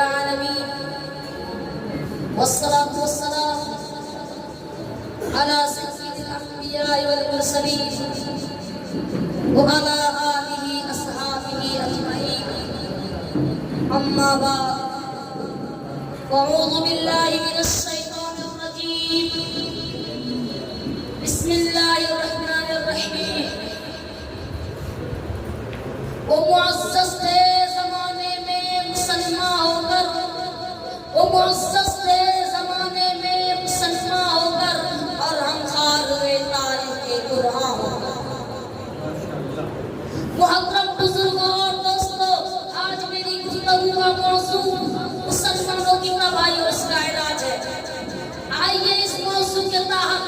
आलमीन वस्सलातु वस्सलाम अला सय्यिदिल अंबिया वल मुरसलीन व अला आलिहि अस्हाबिहि अजमईन अम्मा बाद अऊज़ु बिल्लाहि मिनश शैतानिर रजीम बिस्मिल्लाहिर रहमानिर रहीम। ओ मुअज़्ज़ज़ थे ज़माने में मुसलमान होकर, ओ मुअज़्ज़ज़ थे ज़माने में मुसलमान होकर, और हम खार हुए तारीख़ कुरान होकर। मुहर्रम बुजुर्गों और दोस्तों, आज मेरी गुफ्तगू का मौज़ू मुसलमानों की तबाही और इसका इलाज है। आइए इस मौज़ू के तहत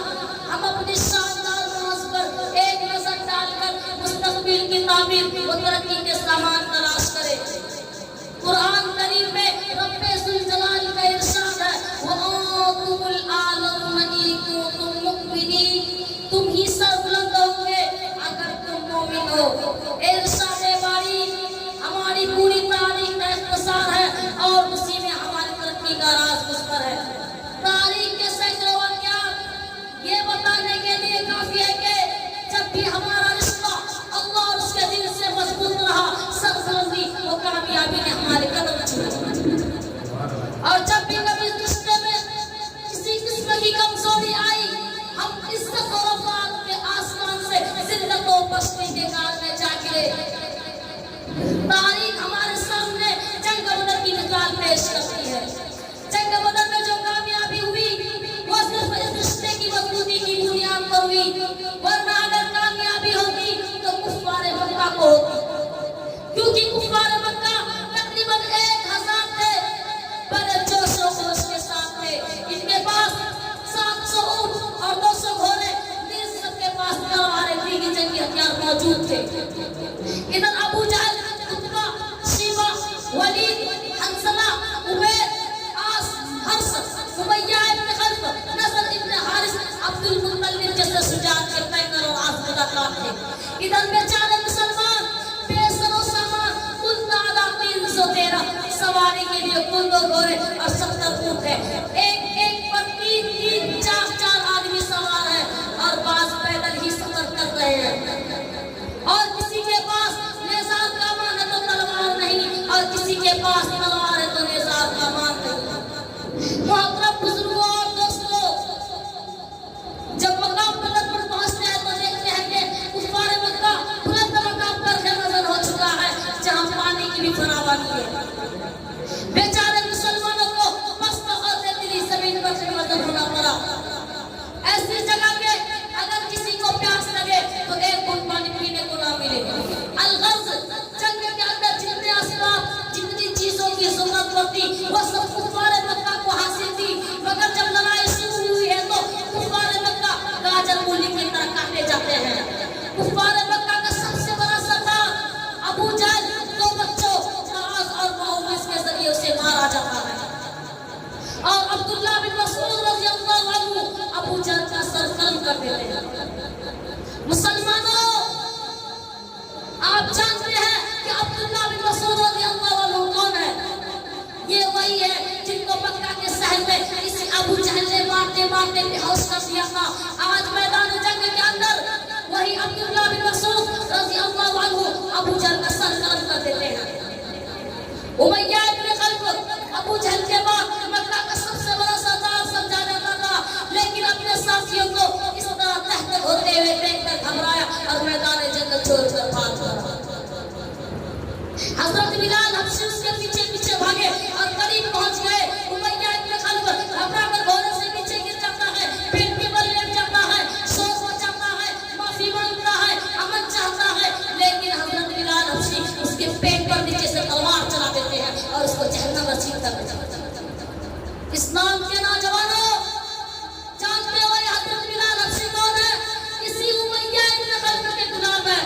हम अपनी शानदार नमाज पर एक नजर डालकर मुस्तक़बिल की तामीर व तरक्की के सामान तलाश करें। कुरान करीम में रब्बे ज़ुल जलाल का इरशाद है, व अंतुमुल आलऊना इन कुंतुम मुमिनीन, तुम ही सरबुलंद होंगे अगर तुम मोमिन हो। इरशाद बारी हमारी पूरी तारीख का इख्तिसार है और उसी में हमारी तरक्की का राज मुस्तर है। तारीख के सैकड़ों वाक़यात ये बताने के लिए काफी है कि जब भी हमारा रिश्ता अल्लाह और उसके दिन से मजबूत रहा, सरबुलंदी और कामयाबी ने हमारे कदम छुए, और जब भी कभी इस रिश्ते में किसी किस्म की कमजोरी आई, हम इज्जत और वफात के आसमान से जिल्लत और पश्ती के गाल में जा गिरे। तारीख हमारे सामने जंग बदर की मिसाल पेश करती है। जंग बदर में जो कामयाबी हुई वो सिर्फ इस रिश्ते की मजबूती की बुनियाद पर हुई, वरना अगर कामयाबी होती तो कुफ्फारे मक्का को होती, क्योंकि कुफ्फारे मक्का तकरीबन 1000 थे, बड़े जोश और खरोश के साथ थे। इनके पास 700 ऊंट और 200 घोड़े, सबके पास तलवारें, दीगी जंगी हथियार मौजूद थे। इधर अबू जहल, उत्बा, शीबा, वलीद, हंसला, उबैद, आस, हर्ष, उमय्या इब्न खल्फ, नज़र इब्न हारिस, अब्दुल मुत्तलिब जैसे शुजाअत के पैकर और आज़मुदा थे। इधर बेचारे मुसलमान बेसरो सामान कुल तादाद 313, सवारी के लिए कुल 2 घोड़े और 70 ऊंट है। एक पर 3 4 आदमी सवार है और बाज पैदल ही सफर कर रहे हैं। और किसी के पास नेज़ार कमान है तो तलवार नहीं, और किसी के पास तलवार है तो नेज़ार कमान नहीं। मुहतरम बुजुर्गों और दोस्तों, जब मकाम बदर पर पहुंचते हैं तो देखते हैं कि कुफ्फारे मक्का बुलंद मकाम पर नजर हो चुका है, जहां पानी की भी फरावानी है। बेचारे मुसलमानों को पस्त और रेतीली जमीन पर मदद होना पड़ा। ऐसी जगह पे अगर किसी को प्यास लगे तो एक घूंट पानी पीने को ना मिले। अलगर्ज जंग के अंदर जितने असबाब, जितनी चीजों की जरूरत पड़ती, वो सब कुफ्फारे मक्का को हासिल थी। मगर जब लड़ाई शुरू हुई है तो कुफ्फारे मक्का गाजर मूली की तरह काटे जाते हैं। कुफ्फारे मक्का का सबसे बड़ा सरदार अबू जहल 2 बच्चों मुआज़ और मुअव्विज़ के जरिए उसे मारा जाता है, और अब्दुल्लाह बिन मसऊद रज़ियल्लाहु अन्हु अबू जहल का सर कलम कर देते हैं। मुसलमानों, आप जानते हैं कि अब्दुल्लाह बिन मसऊद रज़ियल्लाहु अन्हु कौन है? ये वही है जिनको मक्का के शहर में इसी अबू जहल ने मारते मारते बेहोश कर दिया था। आज मैदान जंग के अंदर वही अब्दुल्लाह बिन मसऊद रज़ियल्लाहु अन्हु अबू जहल का सर कलम कर देते हैं। उमय्या इब्न खल्फ अबू जहल के बाद मक्का का सबसे बड़ा सरदार समझा जाता था, लेकिन अपने साथियों को इस तरह तहत होते हुए देखकर घबराया और मैदान जंग छोड़कर भाग पड़ा। हजरत बिलाल हबशी उसके पीछे पीछे भागे और करीब पहुंच गए। उमय्या इब्न खल्फ घबराकर घोड़े से नीचे गिर जाता है, पेट के बल लेट जाता है, शोर मचाता है, माफी मांगता है, अमन चाहता है, लेकिन हजरत बिलाल हबशी उसके पेट पर नीचे से तलवार चला देते हैं और उसको जहन्नम नसीब कर देते हैं। इस्लाम के नौजवानों, जानते हो ये हजरत बिलाल हबशी कौन है? इसी उमय्या इब्न खल्फ के गुलाम है।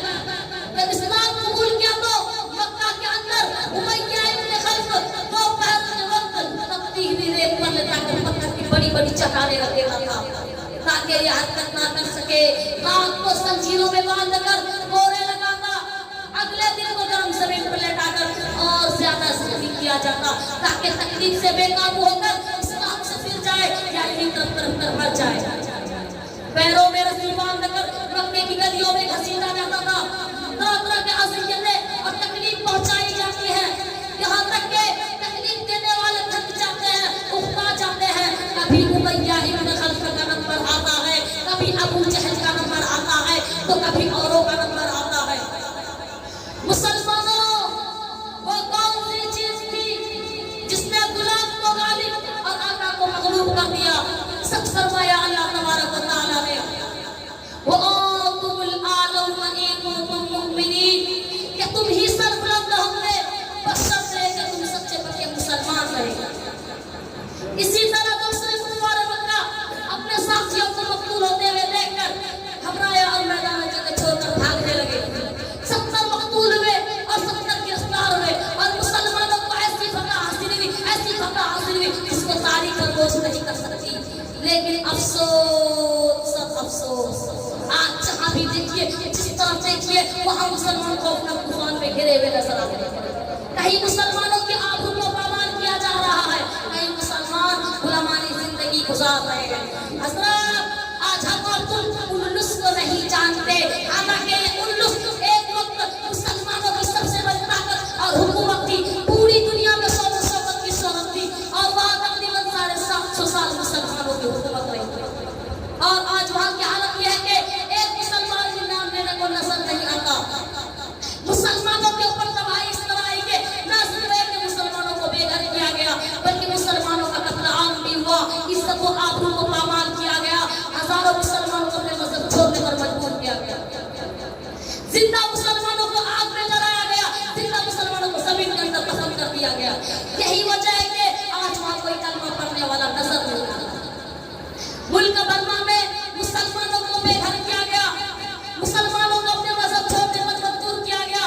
जब इस्लाम कबूल किया तो मक्का के अंदर उमय्या इब्न खल्फ दोपहर के वक्त तपती हुई रेत पर लेटाकर पत्थर की बड़ी-बड़ी चट्टानें रख देता था ताकि ये हरकत ना कर सके। रात को जंजीरों में बांधकर कोरे लगाता, अगले दिन को गर्म जमीन पर लेटाकर और ज्यादा सख्ती किया दिया जाता, ताकि तकलीफ से बेकाबू होकर इस्लाम से फिर जाए या इन्हीं तरफ मर जाए। पैरों में रस्सी बांधकर मक्के की गलियों में घसीटा जाता था, तरह तरह के अज़ियतें और तकलीफ पहुंचाई जाती है, यहाँ तक के तकलीफ देने वाले थक जाते हैं, उकता जाते हैं। कभी उमय्या इब्न खल्फ का नंबर आता है, कभी अबू जहल का नंबर आता है, तो कभी औरों का नंबर आता है। मुसलमानों, वो कौन सी चीज थी जिसने गुलाम को गालिब और आका को मगलूब कर दिया? सब फरमाया अल्लाह तबारक व तआला ने, वो तुमुल आलम इन कुंतुम मुमिनीन, कि तुम ही सरबुलंद होंगे बशर्ते कि तुम सच्चे पक्के मुसलमान रहे। इसी तरह दूसरे कुफार मक्का अपने साथियों को मकतूल होते हुए देखकर घबराया और मैदान जंग छोड़कर भागने लगे। 70 मकतूल हुए और 70 गिरफ्तार हुए और मुसलमानों को ऐसी फतह हासिल हुई, ऐसी फतह हासिल हुई जिसको तारीख फरोश नहीं कर सकती। लेकिन अफसोस, सब अफसोस, आज जहाँ भी देखिए, जिस तरफ देखिए, वहाँ मुसलमान को अपना तूफान में घिरे हुए नजर आते हैं। कहीं मुसलमानों की आबरू को पामाल किया जा रहा है, कहीं मुसलमान गुलामानी जिंदगी गुजार रहे हैं। हज़रत, आज हम और तुम उल्लूस को नहीं जानते, हालांकि उल्लूस एक वक्त मुसलमानों की सबसे बड़ी ताकत और हुकूमत थी। पूरी दुनिया में शौकत की शोहरत थी और वहाँ तकरीबन 750 साल मुसलमानों की हुकूमत रही। और आज वहाँ की हालत यह है कि एक मुसलमान के नाम लेने को नजर नहीं आता। मुसलमानों के ऊपर तबाही इस तरह आई कि न सिर्फ एक मुसलमानों को बेघर किया गया, बल्कि मुसलमानों का कत्ल आम भी हुआ, इज्जत व आबरू को पामाल किया गया, हजारों मुसलमानों को अपने मजहब छोड़ने पर मजबूर किया गया, जिंदा मुसलमानों को आग में जलाया गया, जिंदा मुसलमानों को जमीन के अंदर दफन कर दिया गया। यही वजह है कि आज वहाँ कोई कलमा पढ़ने वाला नजर नहीं आता। मुल्क बर्मा में मुसलमानों को बेघर किया गया, मुसलमानों को अपने मजहब छोड़ने पर मजबूर किया गया,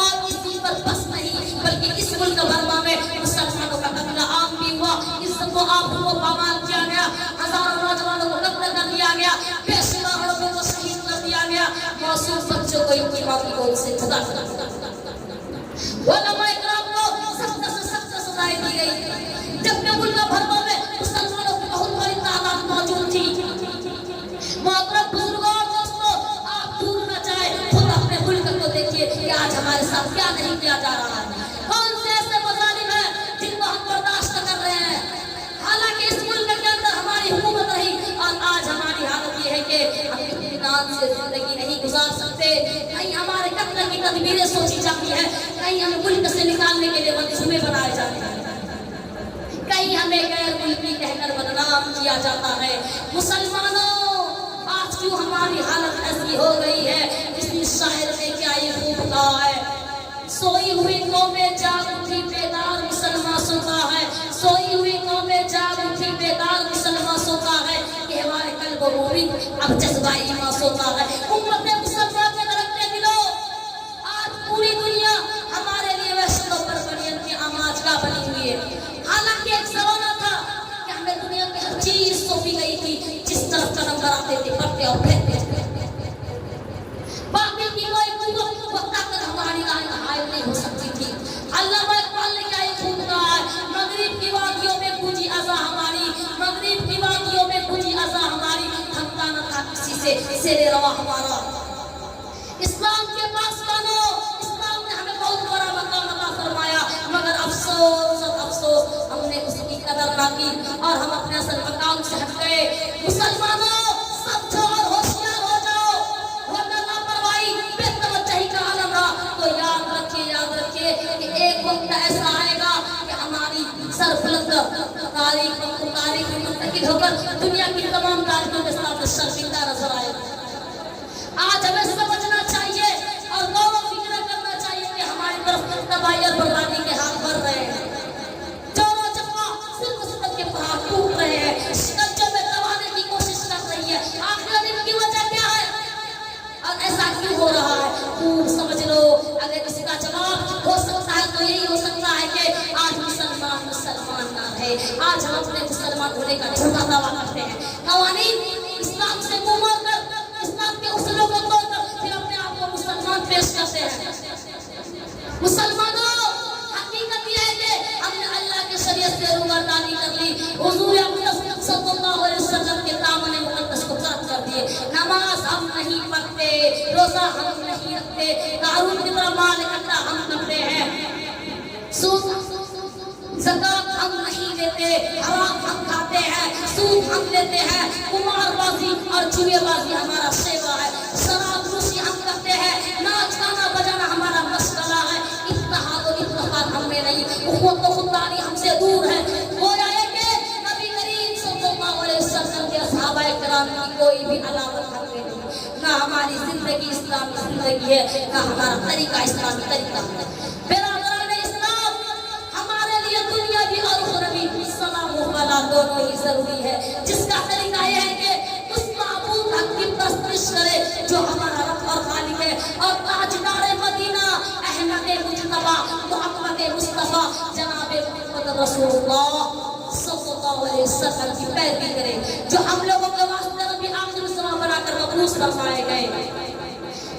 और इसी पर बस नहीं, बल्कि इस मुल्क बर्मा में मुसलमानों का कत्ल आम भी हुआ, इज्जत को आबरू को पामाल किया गया, हजारों नौजवानों को कत्ल कर दिया गया, बेशुमार लोगों को शहीद कर दिया गया, मासूम बच्चों को इनकी मां की गोद से जुदा कर दिया गया। उलमा इकराम को सख्त से सख्त सजाएं दी गई, जबकि मुल्क बर्मा में मुसलमानों की बहुत बड़ी तादाद मौजूद थी। मोहतरम बुजुर्गों और दोस्तों, आप दूर न जाए, खुद अपने मुल्क को देखिए कि आज हमारे साथ क्या नहीं किया जा रहा है। कौन से ऐसे मजालिम हैं जिनको हम बर्दाश्त कर रहे हैं? हालांकि इस मुल्क के अंदर हमारी हुकूमत रही और आज हमारी हालत ये है कि हम इत्मीनान से जिंदगी नहीं गुजार सकते। कहीं हमारे कत्ल की तदबीरें सोची जाती है, कहीं हमें मुल्क से निकालने के लिए मंसूबे बनाए जाते हैं, कहीं हमें गैर मुल्की कहकर बदनाम किया जाता है। मुसलमानों, आज क्यों हमारी हालत ऐसी हो गई है? किसी शायर ने क्या ये खूब कहा है, सोई हुई कौमें जाग उठी बेदार मुसलमान सोता है, सोई हुई कौमें जाग उठी बेदार मुसलमान सोता है, कि हमारे कल्ब मोमिन अब जज्बा ईमान सोता है। उम्मत मुसलमान के धड़कते दिलों, आज पूरी दुनिया हमारे लिए वैश्यों पर बनियन की आमाज का बनी हुई है। हालांकि एक जमाना था कि हमें दुनिया की हर चीज सौंपी गई थी, जिस तरफ का नंबर आते थे पढ़ते और फेंकते थे। बाकी की कोई कुव्वत व ताकत हमारी हायल नहीं हो सकती थी। अल्लामा इकबाल ने क्या खूब कहा है, मगरिब की वादियों में गूंजी अज़ा हमारी, मगरिब की वादियों में गूंजी अज़ा हमारी, थमता न था किसी से शेरे रवा हमारा। इस्लाम के पास मानो, इस्लाम ने हमें बहुत बड़ा मकाम अता फरमाया, मगर अफसोस अफसोस हमने उसकी कदर ना की और हम अपने असल मकाम से हट गए। मुसलमानों, समझो और होशियार हो जाओ, वरना लापरवाही बेतवज्जही का आलम रहा तो याद रखिए कि एक वक्त ऐसा आएगा कि हमारी सरबुलंद तारीख में मुंतकिल होकर दुनिया की तमाम तारीखों के साथ शर्मिंदा नजर आएगा। आज हमें समझना चाहिए और गौर व फिक्र करना चाहिए कि हमारी तरफ तबाही और बर्बादी के हाथ बढ़ रहे हैं, जोरों जख्मा सिर्फ सितम के पहाड़ टूट रहे हैं, शिकंजों में दबाने की कोशिश कर रही है। आखिर इनकी वजह क्या है और ऐसा क्यों हो रहा है? खूब समझ लो। अगर इसका जवाब हो सकता है तो यही हो सकता है कि आज मुसलमान ना रहे, आज हम अपने मुसलमान होने का झूठा दावा करते हैं। कवानीन इस्लाम से मुंह मोड़कर, इस्लाम के उसूलों को तोड़कर फिर अपने आप को मुसलमान पेश करते हैं। मुसलमानों, हकीकत यह है कि हम ने शेरुगर्दानी कर ली, हुजूर अक़दस सल्लल्लाहु अलैहि वसल्लम के दामन मुक़द्दस को तरक कर दिए। नमाज हम नहीं पढ़ते, रोजा हम नहीं रखते, कारून की तरह माल इकट्ठा हम करते हैं, ज़कात हम नहीं देते, हराम हम खाते हैं, सूद हम लेते हैं, कुमारबाजी और जुएबाजी हमारा सेवा है, शराबनोशी हम करते हैं, नाच गाना बजाना हमारा मशगला है। इत्तेहाद और इत्तेफाक हम में नहीं, उख़्वत व ख़ुदानी हमसे दूर है। गोया है कि नबी करीम सल्लल्लाहु अलैहि वसल्लम के सहाबाए किराम की कोई भी अलामत हम में नहीं। ना हमारी जिंदगी इस्लामी जिंदगी है, ना हमारा तरीका इस्लामी तरीका है। दोनों ही जरूरी है, जिसका तरीका यह है कि उस माबूद हक की परस्तिश करे जो हमारा रब और खालिक है, और ताजदार मदीना अहमद मुज्तबा मोहम्मद मुस्तफा जनाब मुहम्मद रसूलुल्लाह सल्लल्लाहु अलैहि वसल्लम की पैरवी करे, जो हम लोगों के वास्ते नबी आखिर ज़मां बनाकर मबरूस फरमाए गए।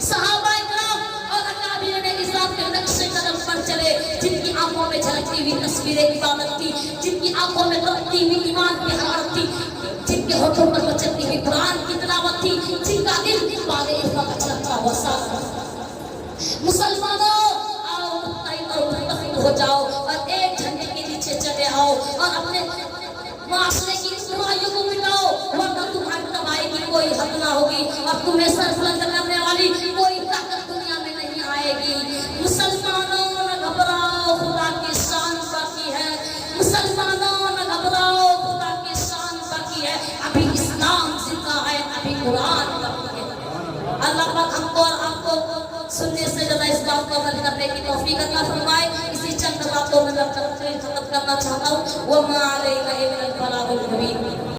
सहाबाए किराम और अकाबिर ने इस्लाम के नक्शे कदम पर चले, जिनकी आंखों में झलकती हुई तस्वीरें इबादत थी, जिनकी आंखों में तड़पती हुई ईमान की हरारत थी, जिनके होठों पर मचलती हुई कुरान की तिलावत थी, जिनका दिल बागे इल्म का छलकता हुआ साफ था। मुसलमानों आओ मुत्तहिद और मुत्तहिद हो जाओ और एक झंडे के नीचे चले आओ और अपने माशरे की बुराइयों को मिटाओ, वरना तुम्हारी तबाही की कोई हद ना होगी और तुम्हें सरबुलंद करने वाली कोई ताकत दुनिया में नहीं आएगी। मुसलमानों न घबराओ, खुदा की शान बाकी है। मुसलमानों न घबराओ, खुदा की शान बाकी है। अभी इस्लाम जिंदा है, अभी कुरान बाकी है। अल्लाह पाक हमको और आपको सुनने से ज्यादा इस बात को अमल करने की तौफीक अता फरमाए। इसी चंद बातों में मैं खत्म करना चाहता हूँ। वो